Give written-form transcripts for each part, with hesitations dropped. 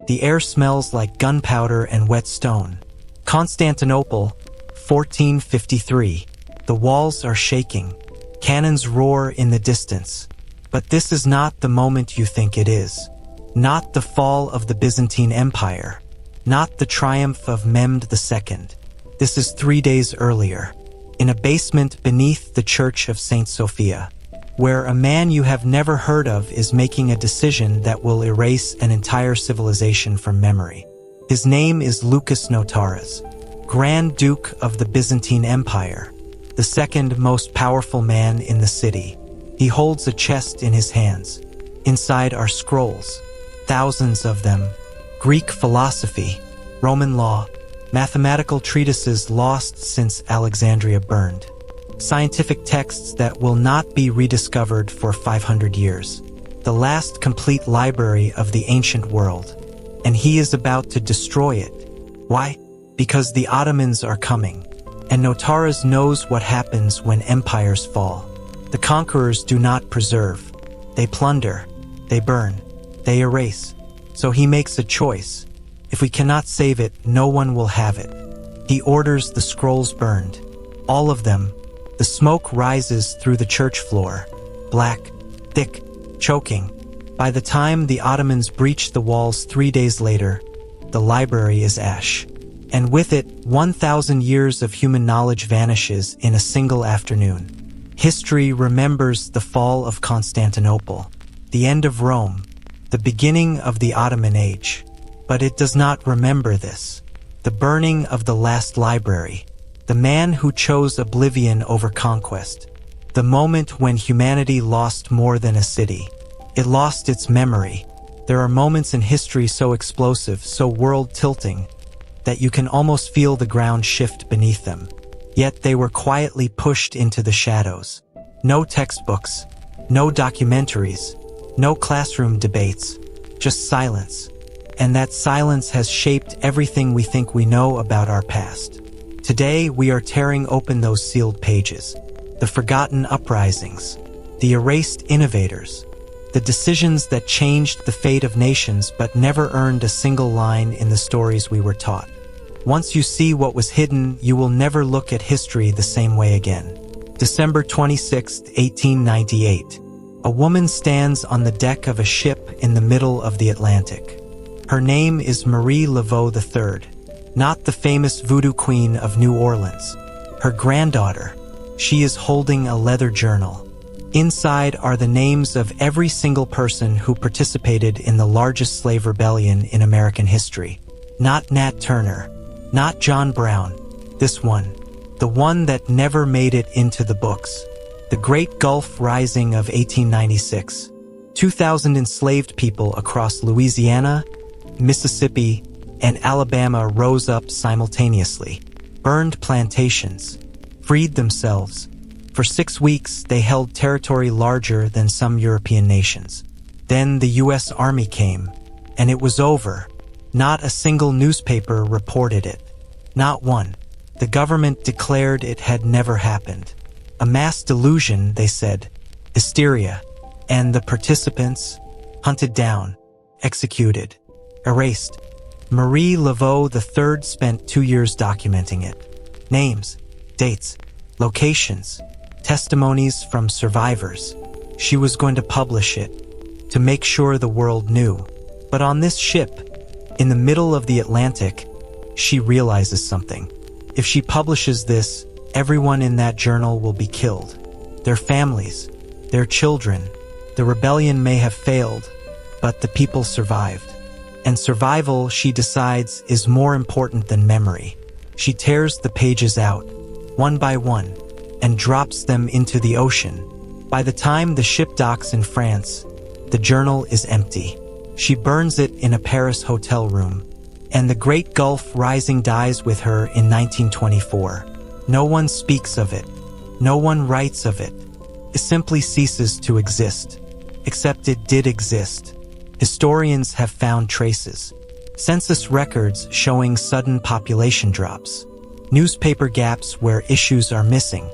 The air smells like gunpowder and wet stone. Constantinople, 1453. The walls are shaking. Cannons roar in the distance. But this is not the moment you think it is. Not the fall of the Byzantine Empire. Not the triumph of Mehmed II. This is 3 days earlier, in a basement beneath the Church of St. Sophia, where a man you have never heard of is making a decision that will erase an entire civilization from memory. His name is Lucas Notaras, Grand Duke of the Byzantine Empire, the second most powerful man in the city. He holds a chest in his hands. Inside are scrolls, thousands of them, Greek philosophy, Roman law, mathematical treatises lost since Alexandria burned, scientific texts that will not be rediscovered for 500 years, the last complete library of the ancient world. And he is about to destroy it. Why? Because the Ottomans are coming, and Notaras knows what happens when empires fall. The conquerors do not preserve. They plunder, they burn, they erase. So he makes a choice. If we cannot save it, no one will have it. He orders the scrolls burned. All of them. The smoke rises through the church floor. Black, thick, choking. By the time the Ottomans breach the walls 3 days later, the library is ash. And with it, 1,000 years of human knowledge vanishes in a single afternoon. History remembers the fall of Constantinople, the end of Rome, the beginning of the Ottoman age. But it does not remember this. The burning of the last library. The man who chose oblivion over conquest. The moment when humanity lost more than a city. It lost its memory. There are moments in history so explosive, so world-tilting, that you can almost feel the ground shift beneath them. Yet they were quietly pushed into the shadows. No textbooks, no documentaries, no classroom debates, just silence. And that silence has shaped everything we think we know about our past. Today, we are tearing open those sealed pages. The forgotten uprisings, the erased innovators, the decisions that changed the fate of nations but never earned a single line in the stories we were taught. Once you see what was hidden, you will never look at history the same way again. December 26, 1898. A woman stands on the deck of a ship in the middle of the Atlantic. Her name is Marie Laveau III, not the famous voodoo queen of New Orleans. Her granddaughter. She is holding a leather journal. Inside are the names of every single person who participated in the largest slave rebellion in American history. Not Nat Turner, not John Brown. This one, the one that never made it into the books. The Great Gulf Rising of 1896. 2,000 enslaved people across Louisiana, Mississippi, and Alabama rose up simultaneously, burned plantations, freed themselves. For 6 weeks, they held territory larger than some European nations. Then the U.S. Army came, and it was over. Not a single newspaper reported it. Not one. The government declared it had never happened. A mass delusion, they said. Hysteria. And the participants? Hunted down. Executed. Erased. Marie Laveau III spent 2 years documenting it. Names, dates, locations, testimonies from survivors. She was going to publish it, to make sure the world knew. But on this ship, in the middle of the Atlantic, she realizes something. If she publishes this, everyone in that journal will be killed. Their families, their children. The rebellion may have failed, but the people survived. And survival, she decides, is more important than memory. She tears the pages out, one by one, and drops them into the ocean. By the time the ship docks in France, the journal is empty. She burns it in a Paris hotel room, and the Great Gulf Rising dies with her in 1924. No one speaks of it. No one writes of it. It simply ceases to exist. Except it did exist. Historians have found traces. Census records showing sudden population drops. Newspaper gaps where issues are missing.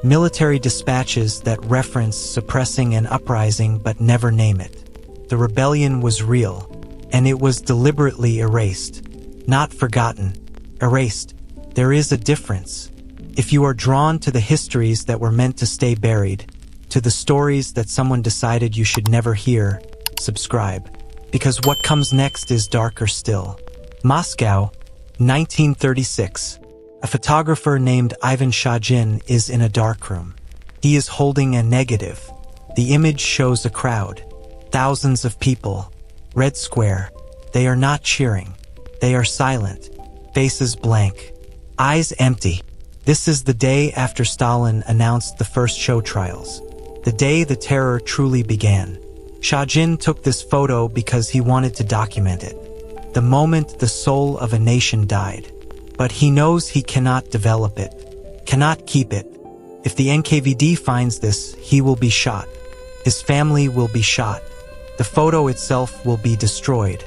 Military dispatches that reference suppressing an uprising but never name it. The rebellion was real. and it was deliberately erased. Not forgotten, erased. There is a difference. If you are drawn to the histories that were meant to stay buried, to the stories that someone decided you should never hear, subscribe. Because what comes next is darker still. Moscow, 1936. A photographer named Ivan Shagin is in a darkroom. He is holding a negative. The image shows a crowd. Thousands of people. Red square. They are not cheering. They are silent. Faces blank. Eyes empty. This is the day after Stalin announced the first show trials. The day the terror truly began. Shagin took this photo because he wanted to document it. The moment the soul of a nation died. But he knows he cannot develop it, cannot keep it. If the NKVD finds this, he will be shot. His family will be shot. The photo itself will be destroyed.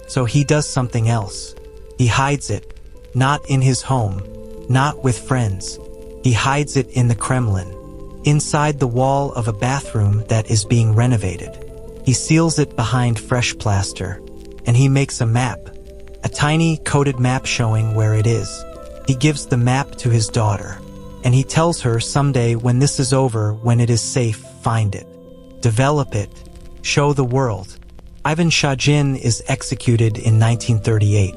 So he does something else. He hides it. Not in his home. Not with friends. He hides it in the Kremlin. Inside the wall of a bathroom that is being renovated. He seals it behind fresh plaster. And he makes a map. A tiny coded map showing where it is. He gives the map to his daughter. And he tells her someday when this is over, when it is safe, find it. Develop it. Show the world. Ivan Shagin is executed in 1938.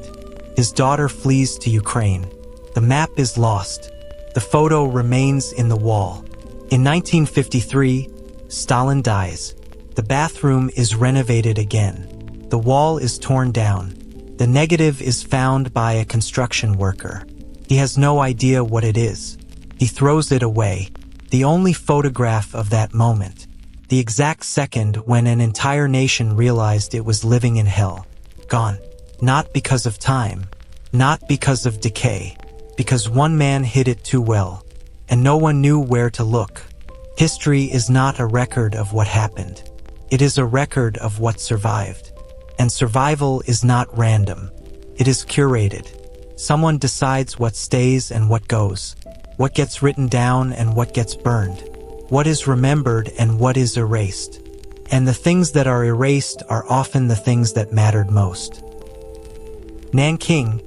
His daughter flees to Ukraine. The map is lost. The photo remains in the wall. In 1953, Stalin dies. The bathroom is renovated again. The wall is torn down. The negative is found by a construction worker. He has no idea what it is. He throws it away. The only photograph of that moment. The exact second when an entire nation realized it was living in hell. Gone. Not because of time. Not because of decay. Because one man hid it too well. And no one knew where to look. History is not a record of what happened. It is a record of what survived. And survival is not random. It is curated. Someone decides what stays and what goes. What gets written down and what gets burned. What is remembered and what is erased. And the things that are erased are often the things that mattered most. Nanking,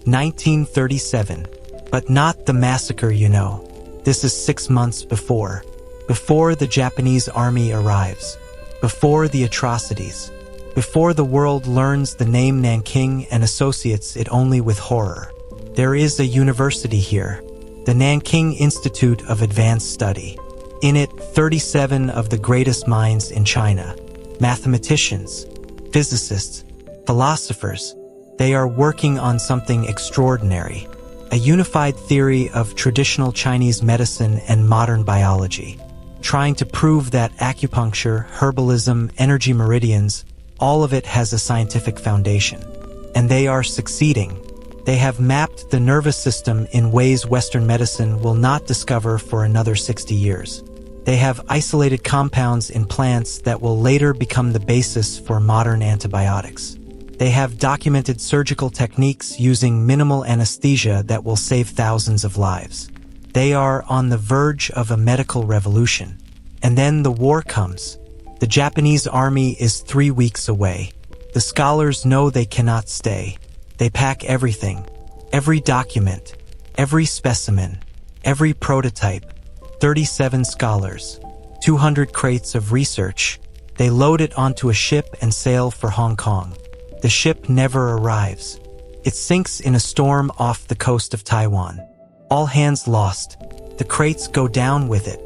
1937. But not the massacre, you know. This is 6 months before. Before the Japanese army arrives. Before the atrocities. Before the world learns the name Nanking and associates it only with horror. There is a university here, the Nanking Institute of Advanced Study. In it, 37 of the greatest minds in China, mathematicians, physicists, philosophers, they are working on something extraordinary, a unified theory of traditional Chinese medicine and modern biology, trying to prove that acupuncture, herbalism, energy meridians, all of it has a scientific foundation. And they are succeeding. They have mapped the nervous system in ways Western medicine will not discover for another 60 years. They have isolated compounds in plants that will later become the basis for modern antibiotics. They have documented surgical techniques using minimal anesthesia that will save thousands of lives. They are on the verge of a medical revolution. And then the war comes. The Japanese army is 3 weeks away. The scholars know they cannot stay. They pack everything. Every document. Every specimen. Every prototype. 37 scholars. 200 crates of research. They load it onto a ship and sail for Hong Kong. The ship never arrives. It sinks in a storm off the coast of Taiwan. All hands lost. The crates go down with it.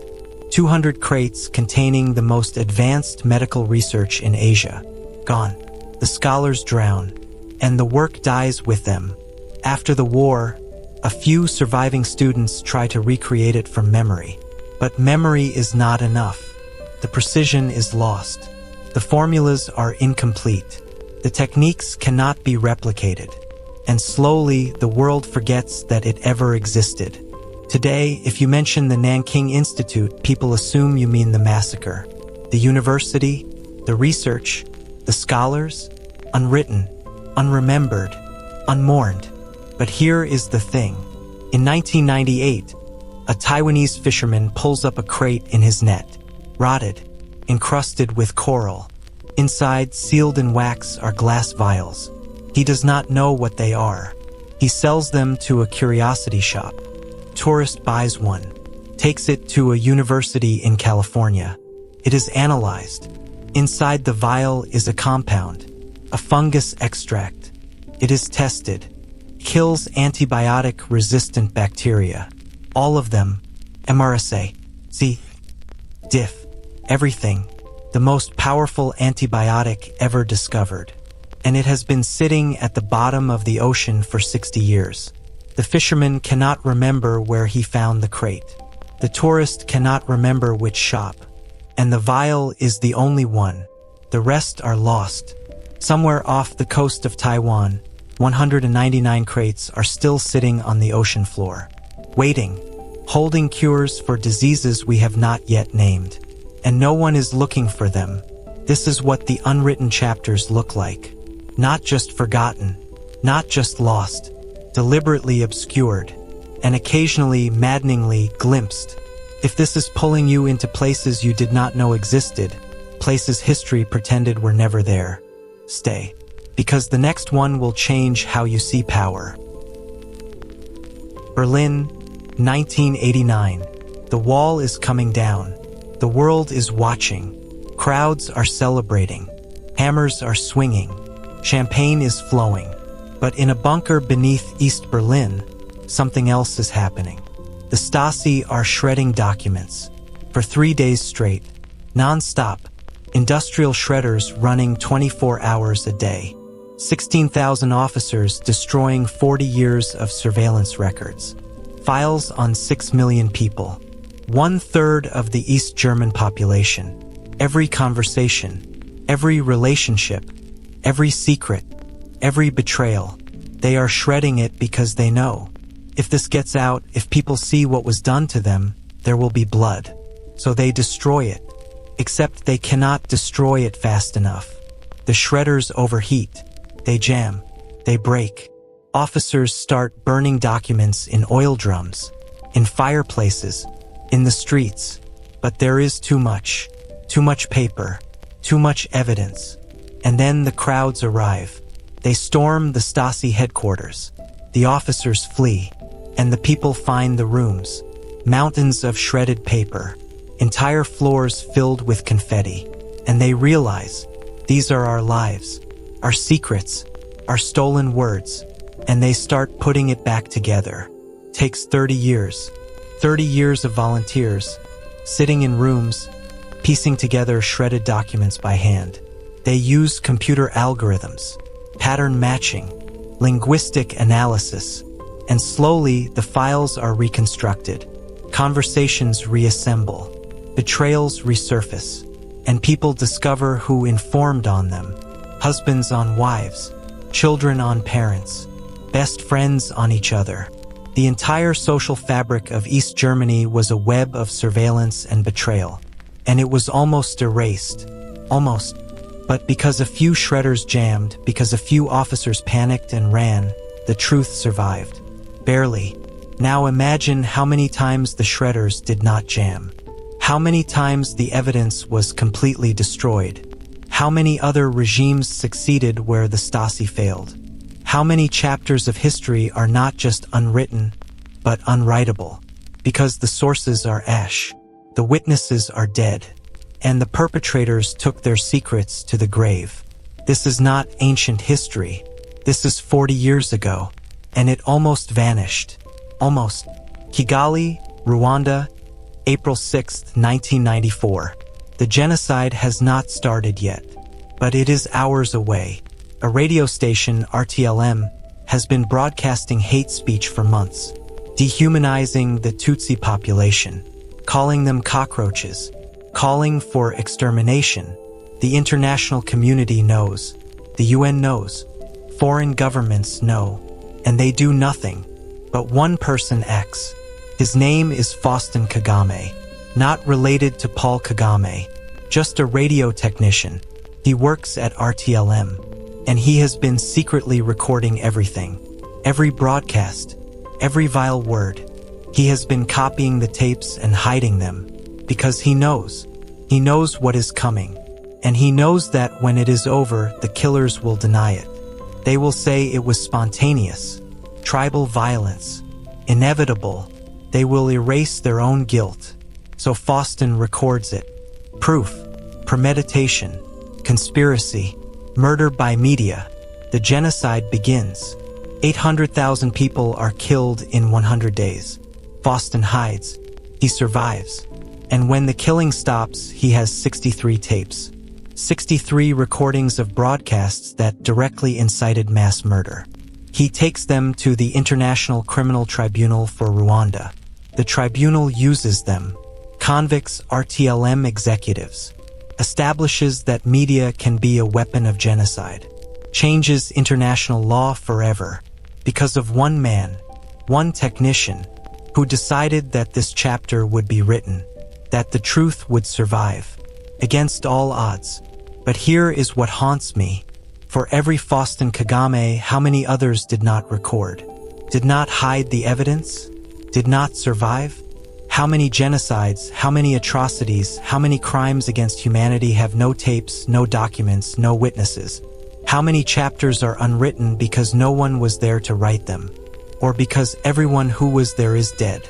200 crates containing the most advanced medical research in Asia. Gone. The scholars drown. And the work dies with them. After the war, a few surviving students try to recreate it from memory. But memory is not enough. The precision is lost. The formulas are incomplete. The techniques cannot be replicated. And slowly, the world forgets that it ever existed. Today, if you mention the Nanking Institute, people assume you mean the massacre. The university, the research, the scholars, unwritten, unremembered, unmourned. But here is the thing. In 1998, a Taiwanese fisherman pulls up a crate in his net, rotted, encrusted with coral. Inside, sealed in wax, are glass vials. He does not know what they are. He sells them to a curiosity shop. Tourist buys one, takes it to a university in California. It is analyzed. Inside the vial is a compound, a fungus extract. It is tested. Kills antibiotic-resistant bacteria. All of them. MRSA. C. Diff. Everything. The most powerful antibiotic ever discovered. And it has been sitting at the bottom of the ocean for 60 years. The fisherman cannot remember where he found the crate. The tourist cannot remember which shop. And the vial is the only one. The rest are lost. Somewhere off the coast of Taiwan, 199 crates are still sitting on the ocean floor, waiting, holding cures for diseases we have not yet named. And no one is looking for them. This is what the unwritten chapters look like. Not just forgotten, not just lost, deliberately obscured, and occasionally maddeningly glimpsed. If this is pulling you into places you did not know existed, places history pretended were never there, stay. Because the next one will change how you see power. Berlin, 1989. The wall is coming down. The world is watching. Crowds are celebrating. Hammers are swinging. Champagne is flowing. But in a bunker beneath East Berlin, something else is happening. The Stasi are shredding documents. For 3 days straight. Non-stop. Industrial shredders running 24 hours a day. 16,000 officers destroying 40 years of surveillance records. Files on 6 million people. 1/3 of the East German population. Every conversation, every relationship, every secret, every betrayal. They are shredding it because they know. If this gets out, if people see what was done to them, there will be blood. So they destroy it. Except they cannot destroy it fast enough. The shredders overheat. They jam. They break. Officers start burning documents in oil drums, in fireplaces, in the streets. But there is too much paper, too much evidence. And then the crowds arrive. They storm the Stasi headquarters. The officers flee, and the people find the rooms. Mountains of shredded paper, entire floors filled with confetti. And they realize, these are our lives, our secrets, our stolen words. And they start putting it back together. Takes 30 years. 30 years of volunteers, sitting in rooms, piecing together shredded documents by hand. They use computer algorithms, pattern matching, linguistic analysis, and slowly the files are reconstructed. Conversations reassemble, betrayals resurface, and people discover who informed on them. Husbands on wives, children on parents, best friends on each other. The entire social fabric of East Germany was a web of surveillance and betrayal. And it was almost erased. Almost. But because a few shredders jammed, because a few officers panicked and ran, the truth survived. Barely. Now imagine how many times the shredders did not jam. How many times the evidence was completely destroyed. How many other regimes succeeded where the Stasi failed. How many chapters of history are not just unwritten, but unwritable, because the sources are ash, the witnesses are dead, and the perpetrators took their secrets to the grave. This is not ancient history. This is 40 years ago, and it almost vanished. Almost. Kigali, Rwanda, April 6, 1994. The genocide has not started yet, but it is hours away. A radio station, RTLM, has been broadcasting hate speech for months, dehumanizing the Tutsi population, calling them cockroaches, calling for extermination. The international community knows. The UN knows. Foreign governments know. And they do nothing. But one person acts. His name is Faustin Kagame, not related to Paul Kagame, just a radio technician. He works at RTLM. And he has been secretly recording everything. Every broadcast. Every vile word. He has been copying the tapes and hiding them. Because he knows. He knows what is coming. And he knows that when it is over, the killers will deny it. They will say it was spontaneous, tribal violence, inevitable. They will erase their own guilt. So Faustin records it. Proof, premeditation, conspiracy, murder by media. The genocide begins. 800,000 people are killed in 100 days. Faustin hides. He survives. And when the killing stops, he has 63 tapes. 63 recordings of broadcasts that directly incited mass murder. He takes them to the International Criminal Tribunal for Rwanda. The tribunal uses them, convicts, RTLM executives, establishes that media can be a weapon of genocide, changes international law forever, because of one man, one technician, who decided that this chapter would be written, that the truth would survive, against all odds. But here is what haunts me. For every Faustin Kagame, how many others did not record? Did not hide the evidence? Did not survive? How many genocides, how many atrocities, how many crimes against humanity have no tapes, no documents, no witnesses? How many chapters are unwritten because no one was there to write them? Or because everyone who was there is dead?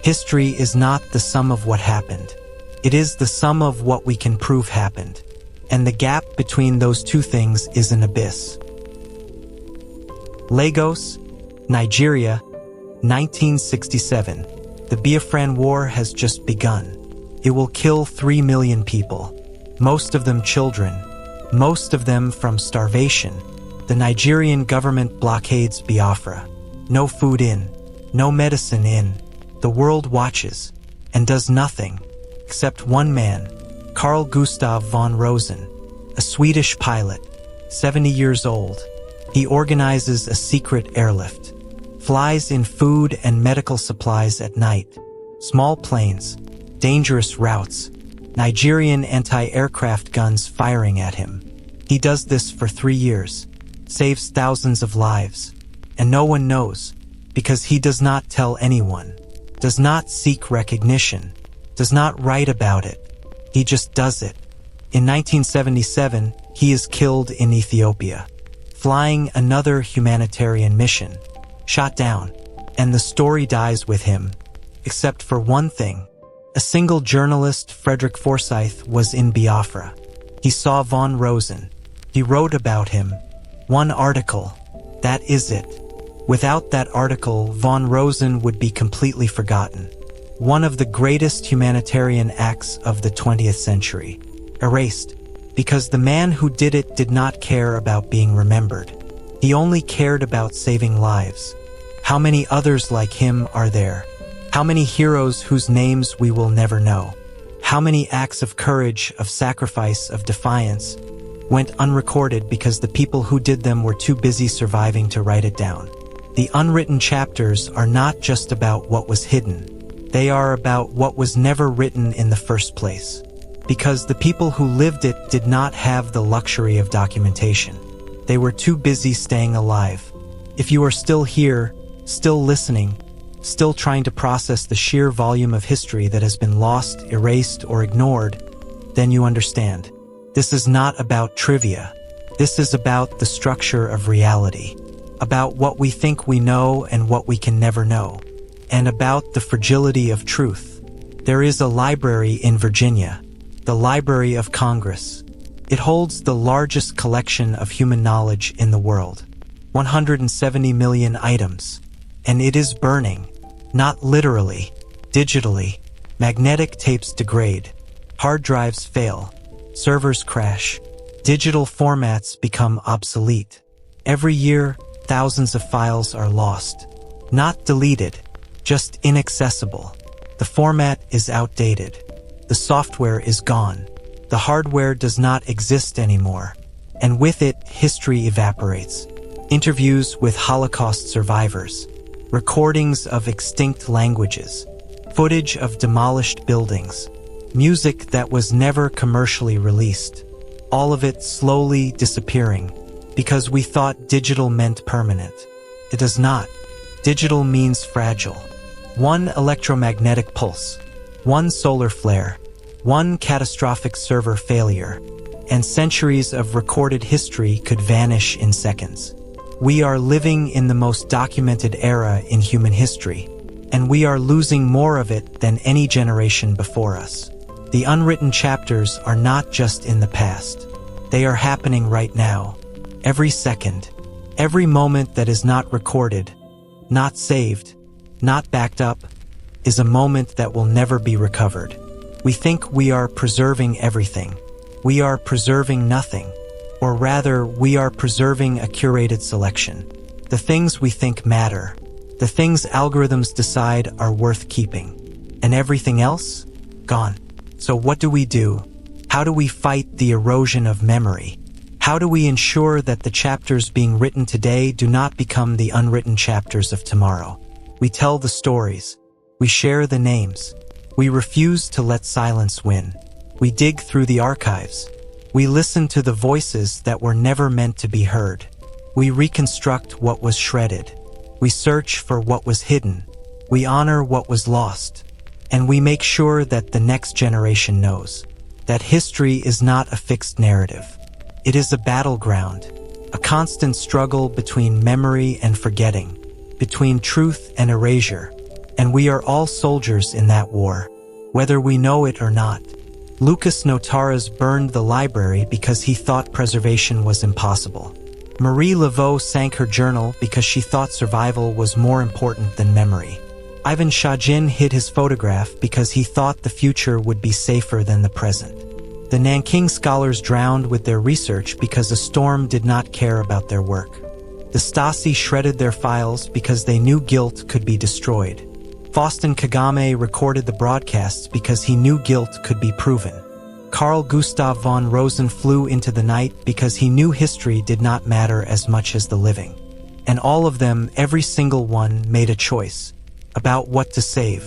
History is not the sum of what happened. It is the sum of what we can prove happened. And the gap between those two things is an abyss. Lagos, Nigeria, 1967. The Biafran War has just begun. It will kill 3 million people, most of them children, most of them from starvation. The Nigerian government blockades Biafra. No food in, no medicine in. The world watches and does nothing, except one man, Carl Gustav von Rosen, a Swedish pilot, 70 years old. He organizes a secret airlift, flies in food and medical supplies at night, small planes, dangerous routes, Nigerian anti-aircraft guns firing at him. He does this for 3 years, saves thousands of lives, and no one knows, because he does not tell anyone, does not seek recognition, does not write about it. He just does it. In 1977, he is killed in Ethiopia, flying another humanitarian mission, shot down, and the story dies with him, except for one thing. A single journalist, Frederick Forsyth, was in Biafra. He saw von Rosen. He wrote about him. One article. That is it. Without that article, von Rosen would be completely forgotten. One of the greatest humanitarian acts of the 20th century. Erased. Because the man who did it did not care about being remembered. He only cared about saving lives. How many others like him are there? How many heroes whose names we will never know? How many acts of courage, of sacrifice, of defiance went unrecorded because the people who did them were too busy surviving to write it down? The unwritten chapters are not just about what was hidden. They are about what was never written in the first place. Because the people who lived it did not have the luxury of documentation. They were too busy staying alive. If you are still here, still listening, still trying to process the sheer volume of history that has been lost, erased, or ignored, then you understand. This is not about trivia. This is about the structure of reality, about what we think we know and what we can never know, and about the fragility of truth. There is a library in Virginia, the Library of Congress. It holds the largest collection of human knowledge in the world, 170 million items, and it is burning. Not literally, digitally. Magnetic tapes degrade. Hard drives fail. Servers crash. Digital formats become obsolete. Every year, thousands of files are lost. Not deleted, just inaccessible. The format is outdated. The software is gone. The hardware does not exist anymore. And with it, history evaporates. Interviews with Holocaust survivors. Recordings of extinct languages, footage of demolished buildings, music that was never commercially released, all of it slowly disappearing because we thought digital meant permanent. It does not. Digital means fragile. One electromagnetic pulse, one solar flare, one catastrophic server failure, and centuries of recorded history could vanish in seconds. We are living in the most documented era in human history, and we are losing more of it than any generation before us. The unwritten chapters are not just in the past. They are happening right now. Every second, every moment that is not recorded, not saved, not backed up, is a moment that will never be recovered. We think we are preserving everything. We are preserving nothing. Or rather, we are preserving a curated selection. The things we think matter. The things algorithms decide are worth keeping. And everything else? Gone. So what do? How do we fight the erosion of memory? How do we ensure that the chapters being written today do not become the unwritten chapters of tomorrow? We tell the stories. We share the names. We refuse to let silence win. We dig through the archives. We listen to the voices that were never meant to be heard. We reconstruct what was shredded. We search for what was hidden. We honor what was lost. And we make sure that the next generation knows that history is not a fixed narrative. It is a battleground, a constant struggle between memory and forgetting, between truth and erasure. And we are all soldiers in that war, whether we know it or not. Lucas Notaras burned the library because he thought preservation was impossible. Marie Laveau sank her journal because she thought survival was more important than memory. Ivan Shajin hid his photograph because he thought the future would be safer than the present. The Nanking scholars drowned with their research because a storm did not care about their work. The Stasi shredded their files because they knew guilt could be destroyed. Faustin Kagame recorded the broadcasts because he knew guilt could be proven. Carl Gustav von Rosen flew into the night because he knew history did not matter as much as the living. And all of them, every single one, made a choice about what to save,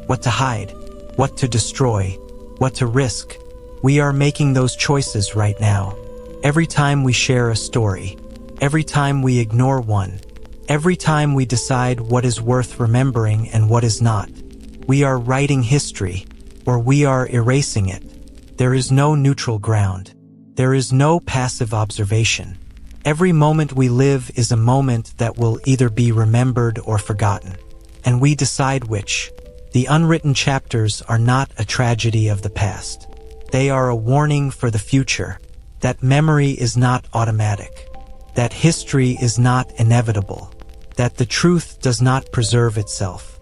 what to hide, what to destroy, what to risk. We are making those choices right now. Every time we share a story, every time we ignore one, every time we decide what is worth remembering and what is not, we are writing history, or we are erasing it. There is no neutral ground. There is no passive observation. Every moment we live is a moment that will either be remembered or forgotten. And we decide which. The unwritten chapters are not a tragedy of the past. They are a warning for the future, that memory is not automatic, that history is not inevitable, that the truth does not preserve itself.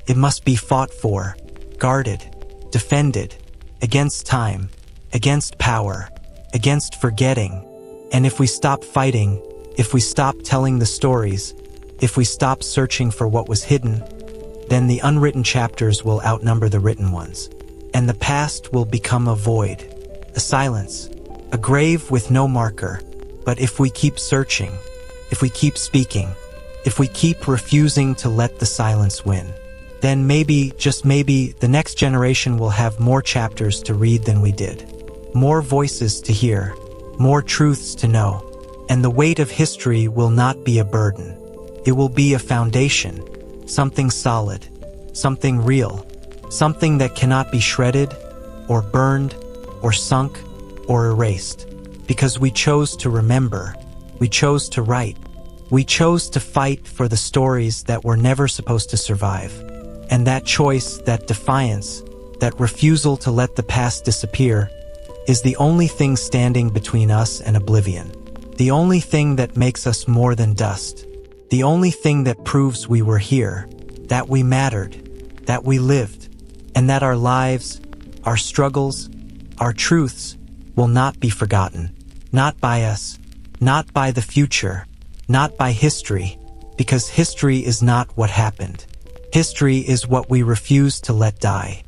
It must be fought for, guarded, defended, against time, against power, against forgetting. And if we stop fighting, if we stop telling the stories, if we stop searching for what was hidden, then the unwritten chapters will outnumber the written ones. And the past will become a void, a silence, a grave with no marker. But if we keep searching, if we keep speaking, if we keep refusing to let the silence win, then maybe, just maybe, the next generation will have more chapters to read than we did, more voices to hear, more truths to know, and the weight of history will not be a burden. It will be a foundation, something solid, something real, something that cannot be shredded, or burned, or sunk, or erased. Because we chose to remember, we chose to write, we chose to fight for the stories that were never supposed to survive. And that choice, that defiance, that refusal to let the past disappear, is the only thing standing between us and oblivion. The only thing that makes us more than dust. The only thing that proves we were here, that we mattered, that we lived, and that our lives, our struggles, our truths will not be forgotten. Not by us, not by the future, not by history, because history is not what happened. History is what we refuse to let die.